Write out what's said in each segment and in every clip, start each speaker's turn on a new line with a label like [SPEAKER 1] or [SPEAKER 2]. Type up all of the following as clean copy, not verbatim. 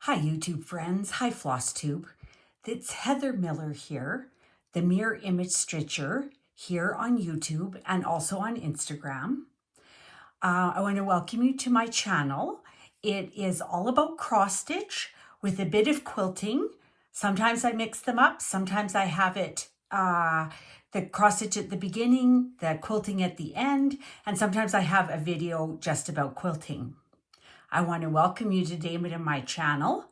[SPEAKER 1] Hi YouTube friends, hi Floss Tube. It's Heather Miller here, the Mirror Image Stitcher here on YouTube and also on Instagram. I want to welcome you to my channel. It is all about cross stitch with a bit of quilting. Sometimes I mix them up, sometimes I have it the cross stitch at the beginning, the quilting at the end, and sometimes I have a video just about quilting. I want to welcome you today to my channel.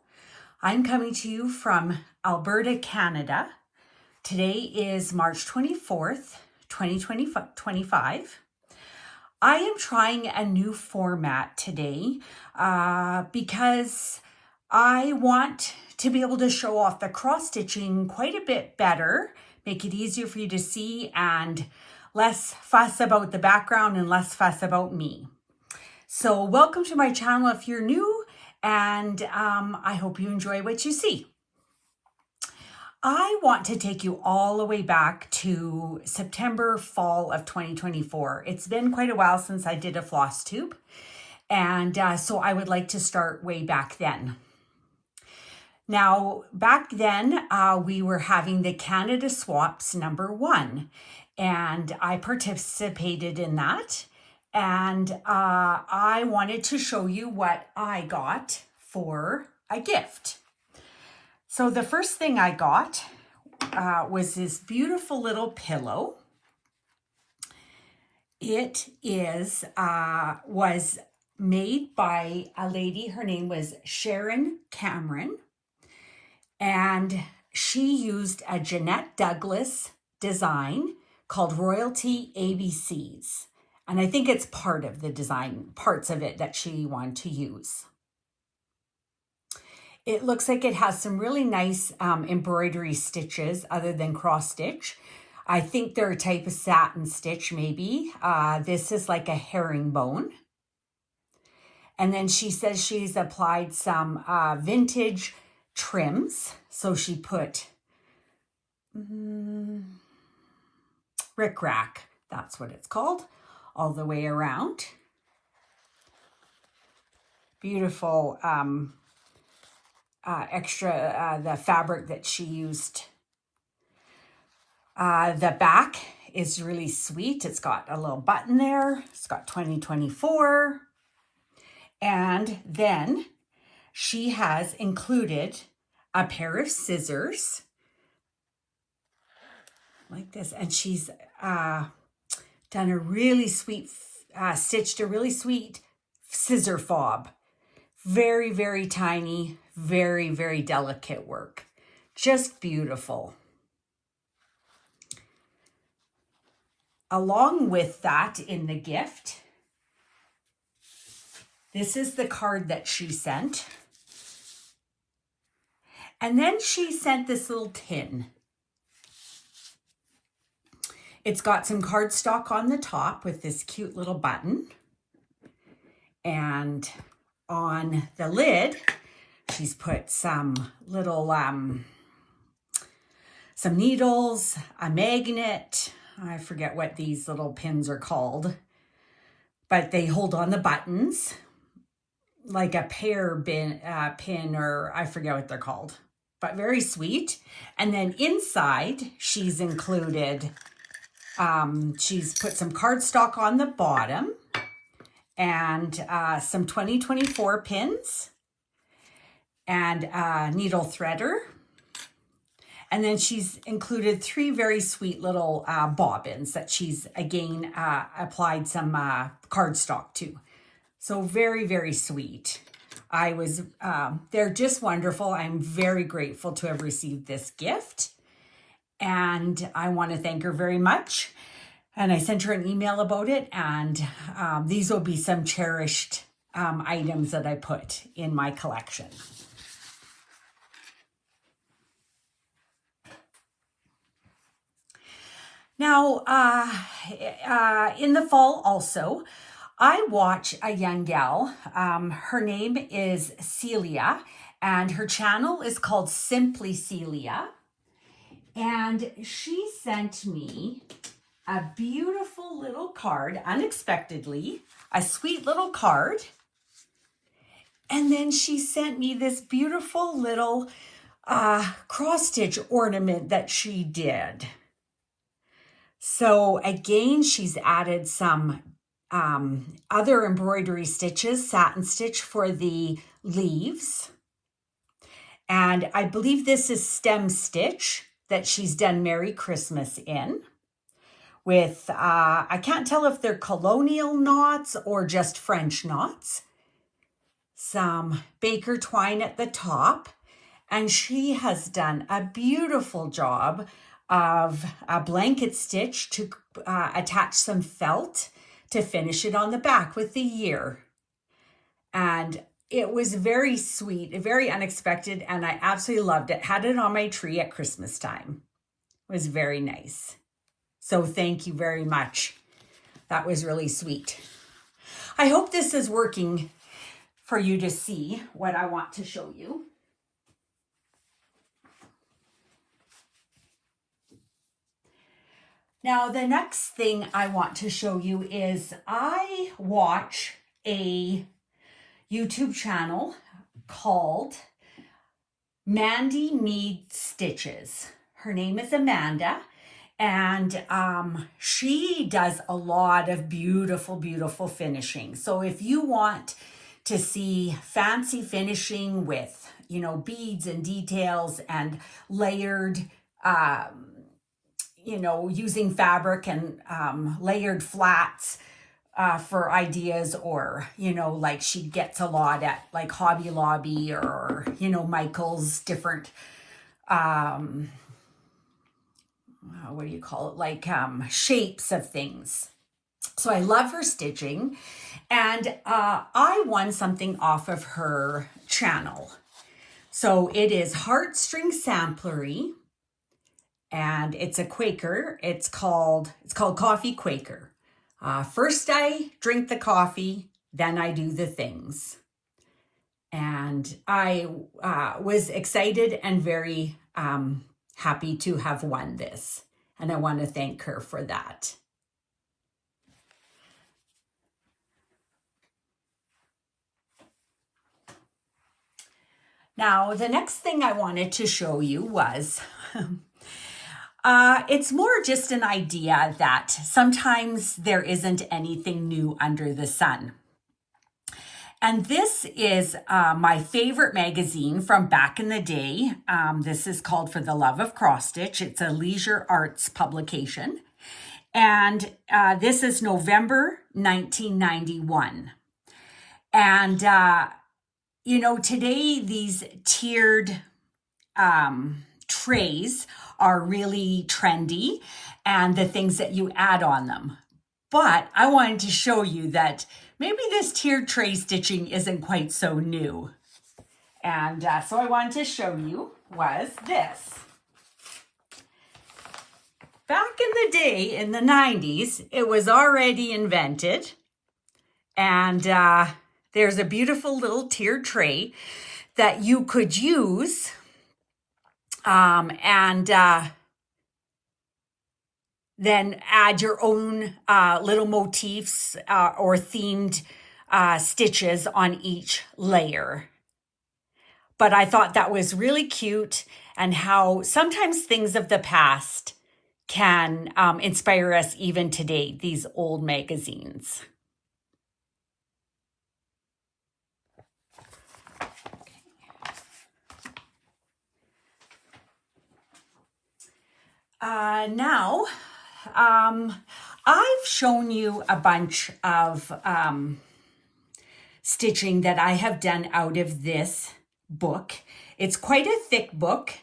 [SPEAKER 1] I'm coming to you from Alberta, Canada. Today is March 24th, 2025. I am trying a new format today because I want to be able to show off the cross stitching quite a bit better, make it easier for you to see, and less fuss about the background and less fuss about me. So welcome to my channel if you're new, and I hope you enjoy what you see. I want to take you all the way back to September, fall of 2024. It's been quite a while since I did a floss tube, and so I would like to start way back then. Now, back then, we were having the Canada Swaps #1, and I participated in that. And I wanted to show you what I got for a gift. So the first thing I got was this beautiful little pillow. It was made by a lady. Her name was Sharon Cameron. And she used a Jeanette Douglas design called Royalty ABCs. And I think it's part of the design, parts of it that she wanted to use. It looks like it has some really nice embroidery stitches other than cross stitch. I think they're a type of satin stitch maybe. This is like a herringbone. And then she says she's applied some vintage trims. So she put rickrack, that's what it's called, all the way around. Beautiful extra, the fabric that she used. The back is really sweet. It's got a little button there. It's got 2024. And then she has included a pair of scissors like this. And she's done a really sweet, stitched a really sweet scissor fob. Very, very tiny, very, very delicate work. Just beautiful. Along with that in the gift, this is the card that she sent. And then she sent this little tin. It's got some cardstock on the top with this cute little button. And on the lid, she's put some little, some needles, a magnet. I forget what these little pins are called, but they hold on the buttons like a pear pin, or I forget what they're called, but very sweet. And then inside, she's included, she's put some cardstock on the bottom and some 2024 pins and a needle threader. And then she's included 3 very sweet little bobbins that she's, again, applied some cardstock to. So very, very sweet. They're just wonderful. I'm very grateful to have received this gift. And I want to thank her very much. And I sent her an email about it. And these will be some cherished items that I put in my collection. Now, in the fall also, I watch a young gal. Her name is Celia, and her channel is called Simply Celia. And she sent me a beautiful little card, unexpectedly, a sweet little card And then she sent me this beautiful little cross stitch ornament that she did. So again, she's added some other embroidery stitches, satin stitch for the leaves. And I believe this is stem stitch that she's done Merry Christmas in with, I can't tell if they're colonial knots or just French knots. Some baker twine at the top. And she has done a beautiful job of a blanket stitch to attach some felt to finish it on the back with the year. And it was very sweet, very unexpected, and I absolutely loved it. Had it on my tree at Christmas time. It was very nice. So thank you very much. That was really sweet. I hope this is working for you to see what I want to show you. Now, the next thing I want to show you is I watch a YouTube channel called Mandy Needs Stitches. Her name is Amanda, and she does a lot of beautiful, beautiful finishing. So if you want to see fancy finishing with, beads and details and layered, using fabric and layered flats for ideas, or, like she gets a lot at like Hobby Lobby or, Michael's different, what do you call it? Like shapes of things. So I love her stitching, and I won something off of her channel. So it is Heartstring Samplery, and it's a Quaker. It's called Coffee Quaker. First I drink the coffee, then I do the things. And I was excited and very happy to have won this. And I want to thank her for that. Now, the next thing I wanted to show you was, it's more just an idea that sometimes there isn't anything new under the sun. And this is my favorite magazine from back in the day. This is called For the Love of Cross Stitch. It's a leisure arts publication. And this is November 1991. And, today these tiered trays are really trendy, and the things that you add on them. But I wanted to show you that maybe this tiered tray stitching isn't quite so new. And so I wanted to show you was this. Back in the day, in the 90s, it was already invented. And there's a beautiful little tiered tray that you could use and then add your own little motifs or themed stitches on each layer. But I thought that was really cute, and how sometimes things of the past can inspire us even today, these old magazines. Now, I've shown you a bunch of stitching that I have done out of this book. It's quite a thick book,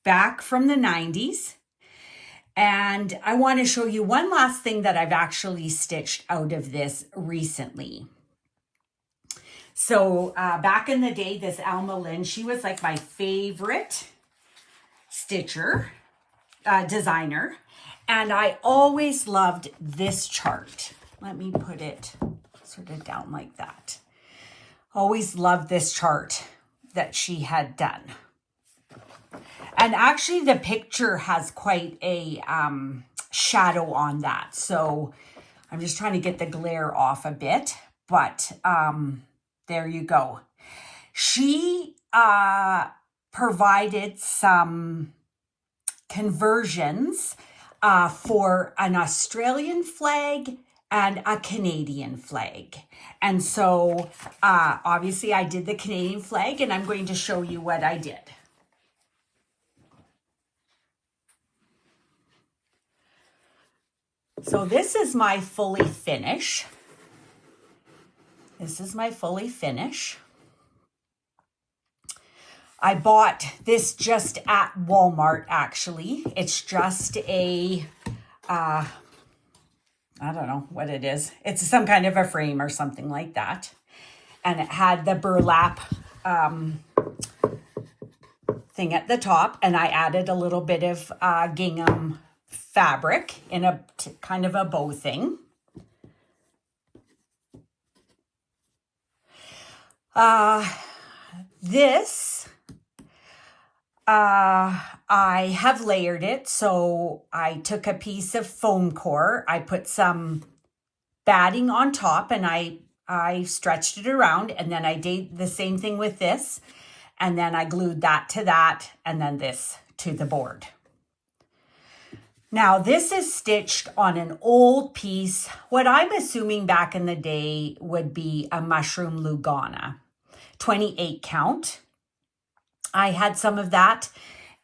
[SPEAKER 1] back from the 90s. And I want to show you one last thing that I've actually stitched out of this recently. So back in the day, this Alma Lynn, she was like my favorite stitcher. Designer, and I always loved this chart. Let me put it sort of down like that. Always loved this chart that she had done. And actually the picture has quite a shadow on that. So I'm just trying to get the glare off a bit, but there you go. She provided some conversions for an Australian flag and a Canadian flag. And so obviously I did the Canadian flag, and I'm going to show you what I did. So this is my fully finish. This is my fully finish. I bought this just at Walmart, actually. It's just a, I don't know what it is. It's some kind of a frame or something like that. And it had the burlap thing at the top. And I added a little bit of gingham fabric in a kind of a bow thing. This, I have layered it. So I took a piece of foam core. I put some batting on top, and I stretched it around, and then I did the same thing with this. And then I glued that to that, and then this to the board. Now, this is stitched on an old piece, what I'm assuming back in the day would be a mushroom Lugana, 28 count. I had some of that,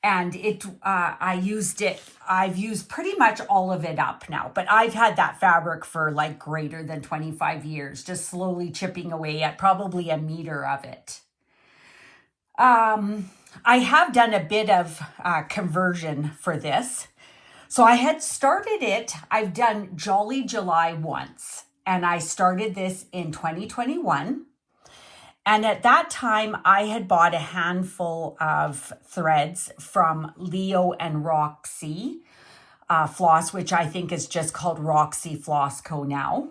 [SPEAKER 1] and I've used pretty much all of it up now, but I've had that fabric for like greater than 25 years, just slowly chipping away at probably a meter of it. I have done a bit of conversion for this. So I had started it, I've done Jolly July once, and I started this in 2021. And at that time, I had bought a handful of threads from Leo and Roxy Floss, which I think is just called Roxy Floss Co. now.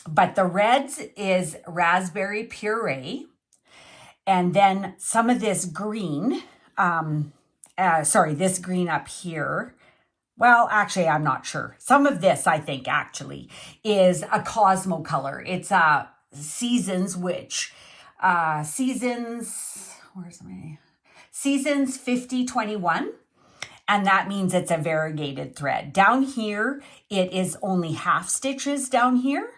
[SPEAKER 1] But the reds is raspberry puree. And then some of this green, this green up here. Well, actually, I'm not sure. Some of this, I think, actually, is a Cosmo color. It's Seasons, which, Seasons 5021. And that means it's a variegated thread. Down here, it is only half stitches down here.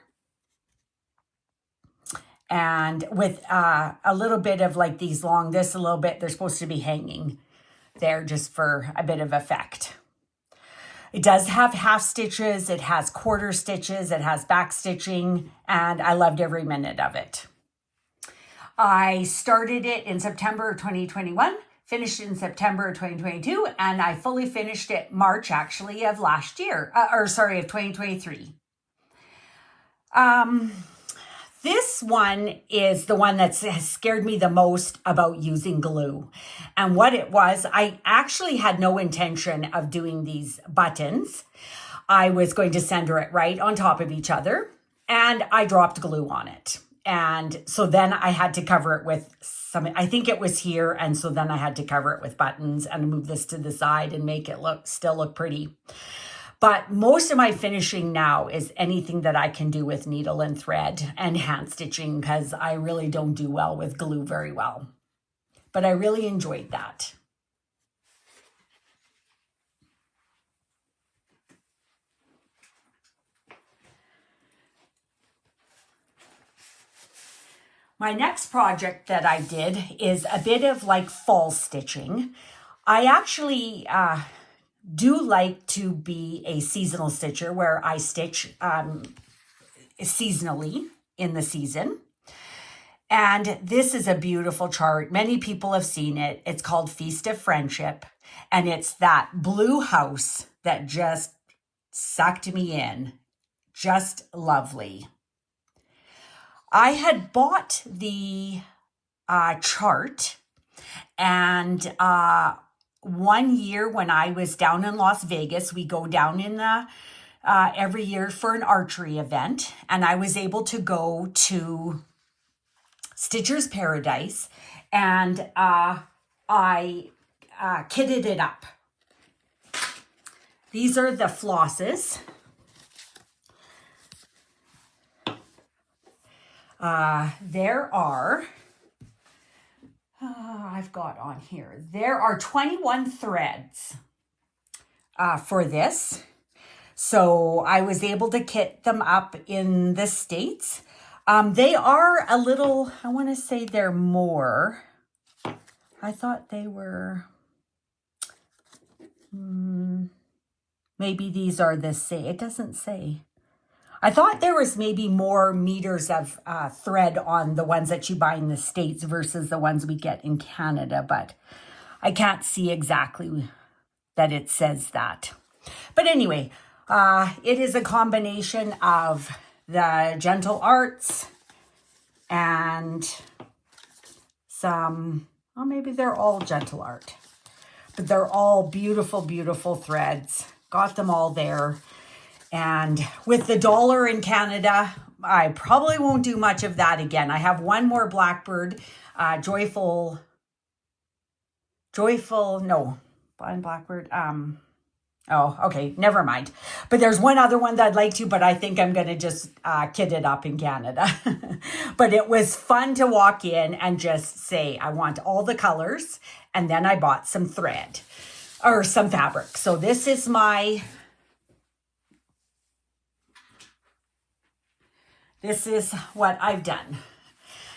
[SPEAKER 1] And with a little bit of like these long, this a little bit, they're supposed to be hanging there just for a bit of effect. It does have half stitches, it has quarter stitches, it has back stitching, and I loved every minute of it. I started it in September of 2021, finished in September of 2022, and I fully finished it March, actually, of last year, of 2023. This one is the one that has scared me the most about using glue. And what it was, I actually had no intention of doing these buttons. I was going to center it right on top of each other, and I dropped glue on it. And so then I had to cover it with some, I think it was here. And so then I had to cover it with buttons and move this to the side and make it still look pretty. But most of my finishing now is anything that I can do with needle and thread and hand stitching, because I really don't do well with glue very well. But I really enjoyed that. My next project that I did is a bit of like fall stitching. I actually do like to be a seasonal stitcher where I stitch seasonally in the season. And this is a beautiful chart. Many people have seen it. It's called Feast of Friendship. And it's that blue house that just sucked me in. Just lovely. I had bought the chart, and one year when I was down in Las Vegas, we go down in the every year for an archery event, and I was able to go to Stitcher's Paradise, and I kitted it up. These are the flosses. There are I've got on here. There are 21 threads for this. So I was able to kit them up in the States. They are a little, I want to say they're more. I thought they were, maybe these are the same. It doesn't say. I thought there was maybe more meters of thread on the ones that you buy in the States versus the ones we get in Canada, but I can't see exactly that it says that. But anyway, it is a combination of the Gentle Arts and some, well, maybe they're all Gentle Art, but they're all beautiful, beautiful threads. Got them all there. And with the dollar in Canada, I probably won't do much of that again. I have one more Blackbird, Joyful, no, Blind Blackbird. Oh, okay, never mind. But there's one other one that I'd like to, but I think I'm going to just kit it up in Canada. But it was fun to walk in and just say, I want all the colors. And then I bought some thread or some fabric. So this is this is what I've done.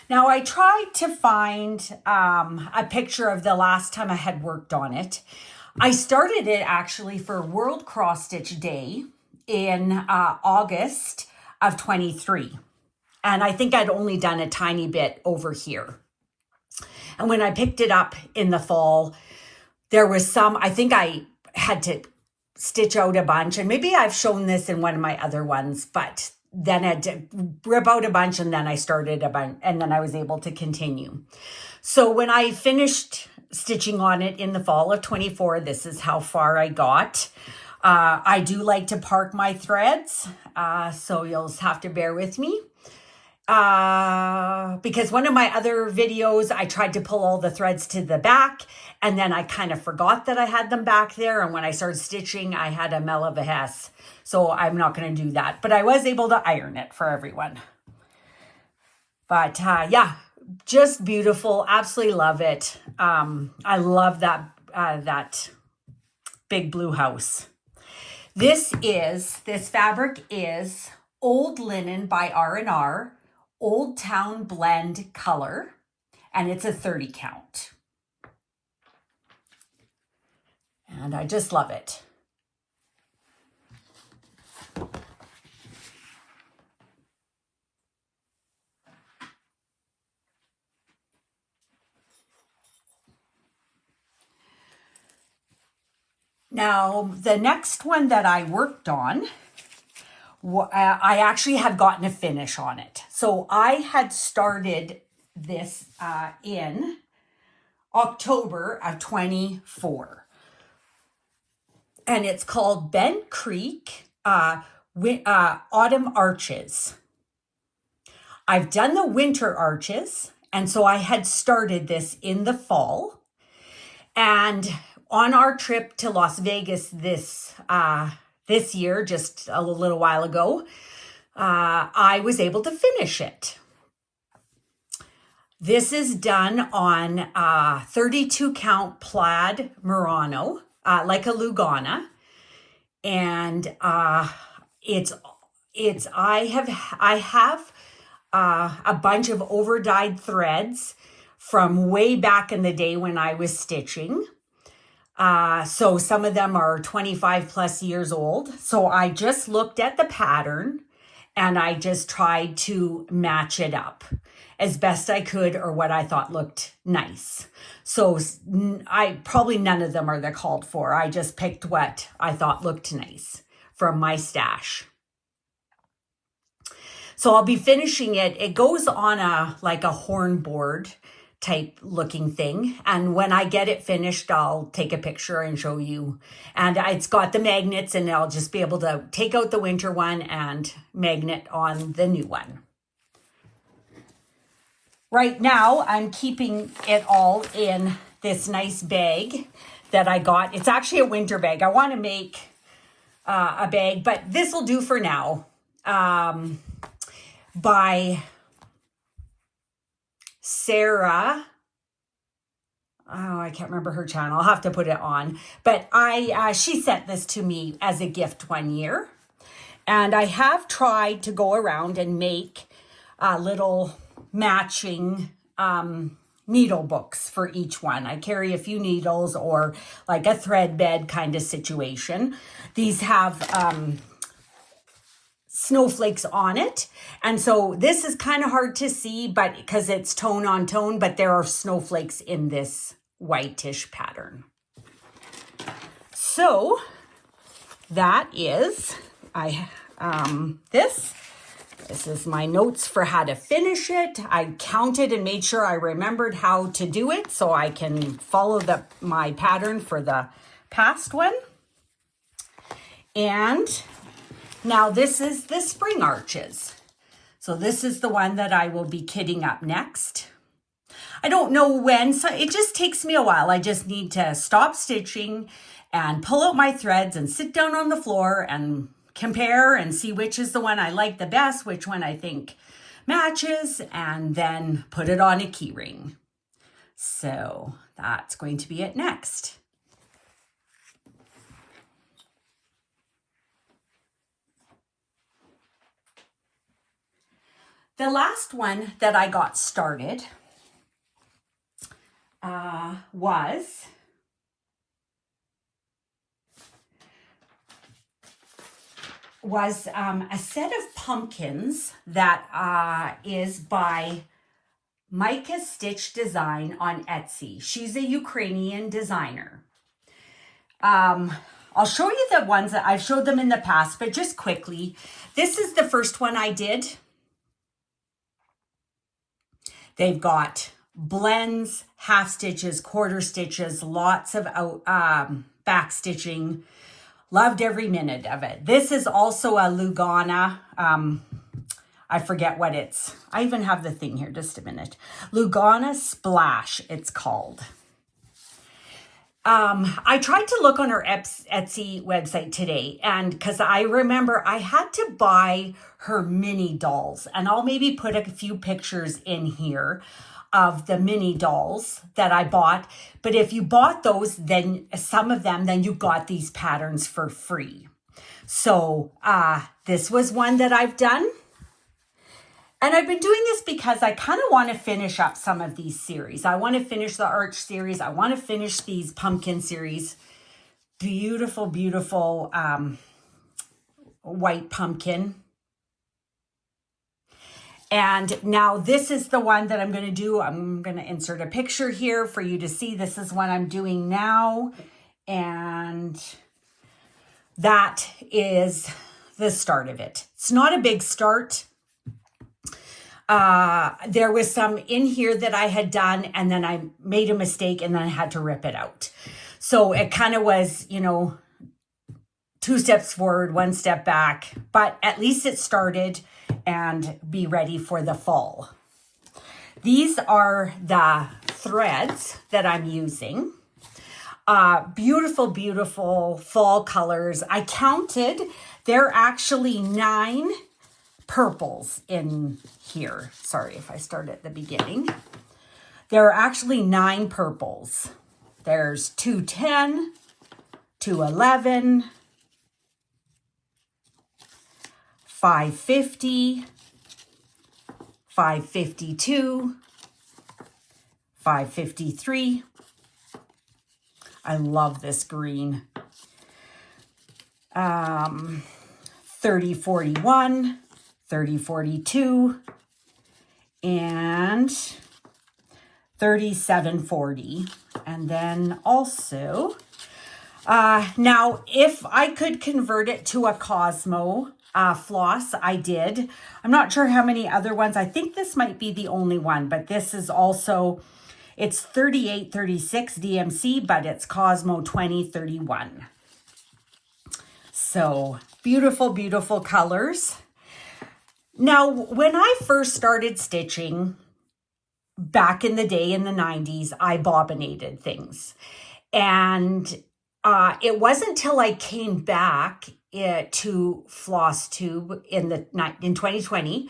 [SPEAKER 1] Now, I tried to find a picture of the last time I had worked on it. I started it actually for World Cross Stitch Day in August of 23. And I think I'd only done a tiny bit over here. And when I picked it up in the fall, there was some, I think I had to stitch out a bunch. And maybe I've shown this in one of my other ones, but then I had to rip out a bunch and then I started a bunch and then I was able to continue. So when I finished stitching on it in the fall of 24, this is how far I got. I do like to park my threads, so you'll just have to bear with me. Because one of my other videos, I tried to pull all the threads to the back and then I kind of forgot that I had them back there. And when I started stitching, I had a mel of a hess. So I'm not going to do that, but I was able to iron it for everyone. But yeah, just beautiful. Absolutely love it. I love that big blue house. This fabric is Old Linen by R&R, Old Town Blend color, and it's a 30 count. And I just love it. Now, the next one that I worked on, I actually had gotten a finish on it. So I had started this in October of 24. And it's called Bent Creek Autumn Arches. I've done the winter arches, and so I had started this in the fall. And on our trip to Las Vegas this year, just a little while ago, I was able to finish it. This is done on 32 count plaid Murano, like a Lugana. And I have a bunch of over-dyed threads from way back in the day when I was stitching. So some of them are 25 plus years old. So I just looked at the pattern and I just tried to match it up as best I could or what I thought looked nice. So probably none of them are the called for. I just picked what I thought looked nice from my stash. So I'll be finishing it. It goes on like a horn board type looking thing. And when I get it finished, I'll take a picture and show you. And it's got the magnets and I'll just be able to take out the winter one and magnet on the new one. Right now, I'm keeping it all in this nice bag that I got. It's actually a winter bag. I want to make a bag, but this will do for now. By Sarah oh, I can't remember her channel. I'll have to put it on. But she sent this to me as a gift one year. And I have tried to go around and make little matching needle books for each one. I carry a few needles or like a thread bed kind of situation. These have snowflakes on it. And so this is kind of hard to see, but because it's tone on tone, but there are snowflakes in this whitish pattern. So that is, this is my notes for how to finish it. I counted and made sure I remembered how to do it so I can follow my pattern for the past one. And now this is the spring arches. So this is the one that I will be kitting up next. I don't know when, so it just takes me a while. I just need to stop stitching and pull out my threads and sit down on the floor and compare and see which is the one I like the best, which one I think matches, and then put it on a key ring. So that's going to be it next. The last one that I got started was a set of pumpkins that is by Micah Stitch Design on Etsy. She's a Ukrainian designer. I'll show you the ones that I've showed them in the past, but just quickly, this is the first one I did. They've got blends, half stitches, quarter stitches, lots of back stitching. Loved every minute of it. This is also a Lugana. I forget what it's. I even have the thing here, just a minute. Lugana Splash, it's called. I tried to look on her Etsy website today, and because I remember I had to buy her mini dolls, and I'll maybe put a few pictures in here of the mini dolls that I bought. But if you bought those, then some of them, then you got these patterns for free. So this was one that I've done. And I've been doing this because I kind of want to finish up some of these series. I want to finish the arch series. I want to finish these pumpkin series. Beautiful, beautiful white pumpkin. And now this is the one that I'm going to do. I'm going to insert a picture here for you to see. This is what I'm doing now. And that is the start of it. It's not a big start. There was some in here that I had done, and then I made a mistake, and then I had to rip it out. So it kind of was, 2 steps forward, 1 step back, but at least it started and be ready for the fall. These are the threads that I'm using. Beautiful, beautiful fall colors. I counted, there are actually 9 purples in here. Sorry if I start at the beginning. There are actually 9 purples. There's 210, 211, 550, 552, 553. I love this green. 3041, 3042, and 3740. And then also, now if I could convert it to a Cosmo floss, I did. I'm not sure how many other ones. I think this might be the only one, but this is also, it's 3836 DMC, but it's Cosmo 2031. So beautiful, beautiful colors. Now, when I first started stitching back in the day in the 90s, I bobbinated things. And it wasn't till I came back to Floss Tube in 2020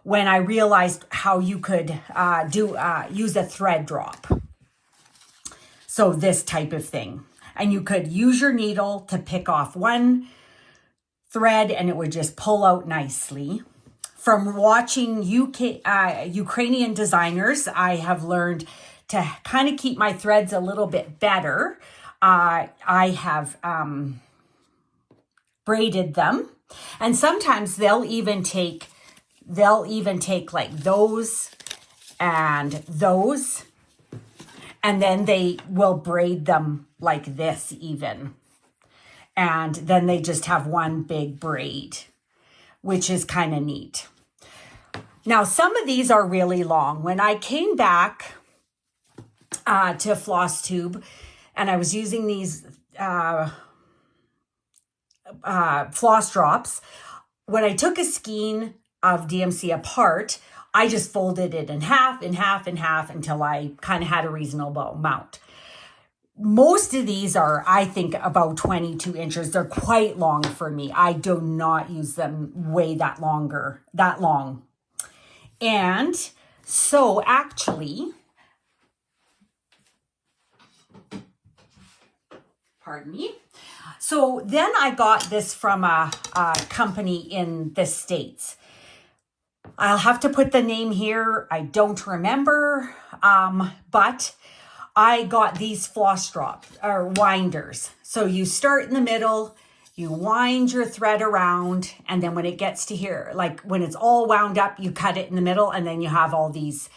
[SPEAKER 1] when I realized how you could use a thread drop. So this type of thing. And you could use your needle to pick off one thread and it would just pull out nicely. From watching Ukrainian designers, I have learned to kind of keep my threads a little bit better. I have braided them, and sometimes they'll even take like those and those, and then they will braid them like this even. And then they just have one big braid, which is kind of neat. Now, some of these are really long. When I came back to Floss Tube, and I was using these floss drops, when I took a skein of DMC apart, I just folded it in half until I kind of had a reasonable amount. Most of these are, I think, about 22 inches. They're quite long for me. I do not use them that long. And so actually, pardon me. So then I got this from a company in the States. I'll have to put the name here. I don't remember, but I got these floss drops or winders. So you start in the middle, you wind your thread around, and then when it gets to here, like when it's all wound up, you cut it in the middle, and then you have all these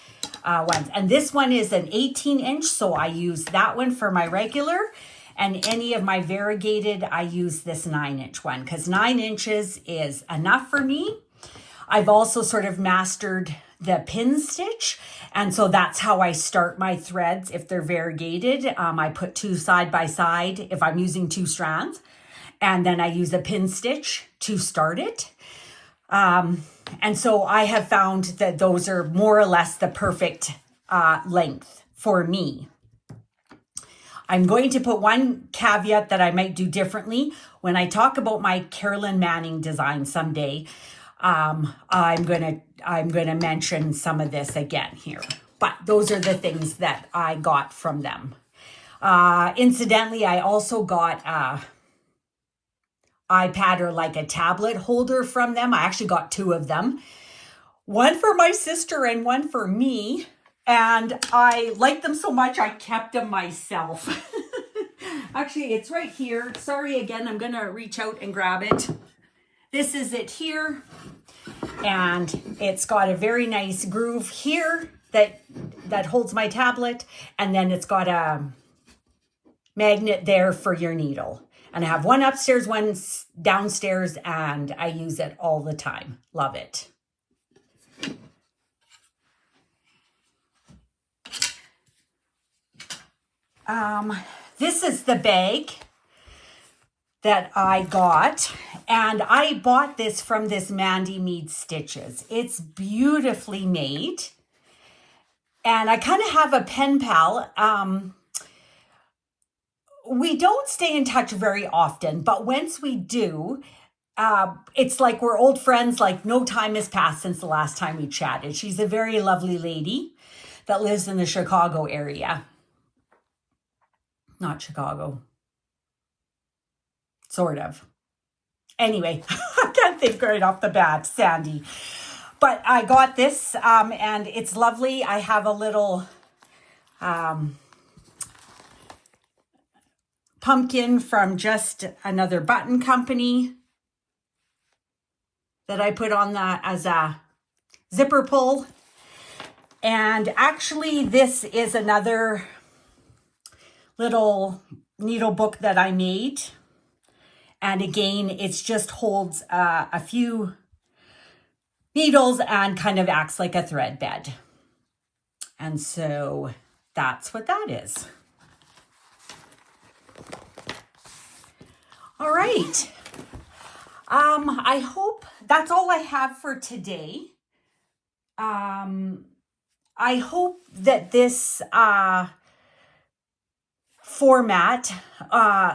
[SPEAKER 1] ones. And this one is an 18-inch, so I use that one for my regular. And any of my variegated, I use this 9-inch one because 9 inches is enough for me. I've also sort of mastered the pin stitch. And so that's how I start my threads. If they're variegated, I put two side by side if I'm using 2 strands. And then I use a pin stitch to start it. And so I have found that those are more or less the perfect length for me. I'm going to put one caveat that I might do differently. When I talk about my Carolyn Manning design someday, I'm gonna mention some of this again here. But those are the things that I got from them. Incidentally, I also got a iPad or like a tablet holder from them. I actually got 2 of them. One for my sister and one for me. And I liked them so much, I kept them myself. Actually, it's right here. Sorry, again, I'm going to reach out and grab it. This is it here. And it's got a very nice groove here that holds my tablet. And then it's got a magnet there for your needle. And I have one upstairs, one downstairs, and I use it all the time. Love it. This is the bag that I got, and I bought this from this Mandy Mead Stitches. It's beautifully made, and I kind of have a pen pal. We don't stay in touch very often, but once we do, it's like we're old friends, like no time has passed since the last time we chatted. She's a very lovely lady that lives in the Chicago area. Not Chicago. Sort of. Anyway, I can't think right off the bat, Sandy. But I got this, and it's lovely. I have a little pumpkin from just another button company that I put on as a zipper pull. And actually, this is another little needle book that I made. And again, it just holds a few needles and kind of acts like a thread bed. And so that's what that is. All right. I hope that's all I have for today. I hope that this format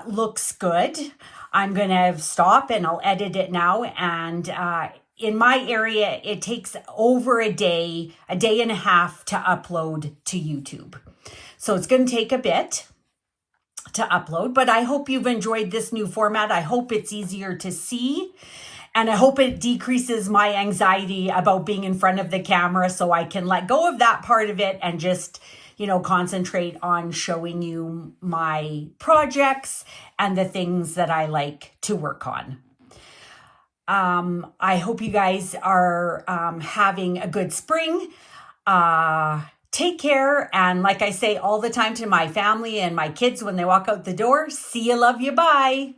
[SPEAKER 1] looks good. I'm going to stop and I'll edit it now. And in my area, it takes over a day and a half to upload to YouTube. So it's going to take a bit. to upload, but I hope you've enjoyed this new format. I hope it's easier to see, and I hope it decreases my anxiety about being in front of the camera so I can let go of that part of it and just, concentrate on showing you my projects and the things that I like to work on. I hope you guys are having a good spring. Take care. And like I say all the time to my family and my kids when they walk out the door, see you, love you, bye.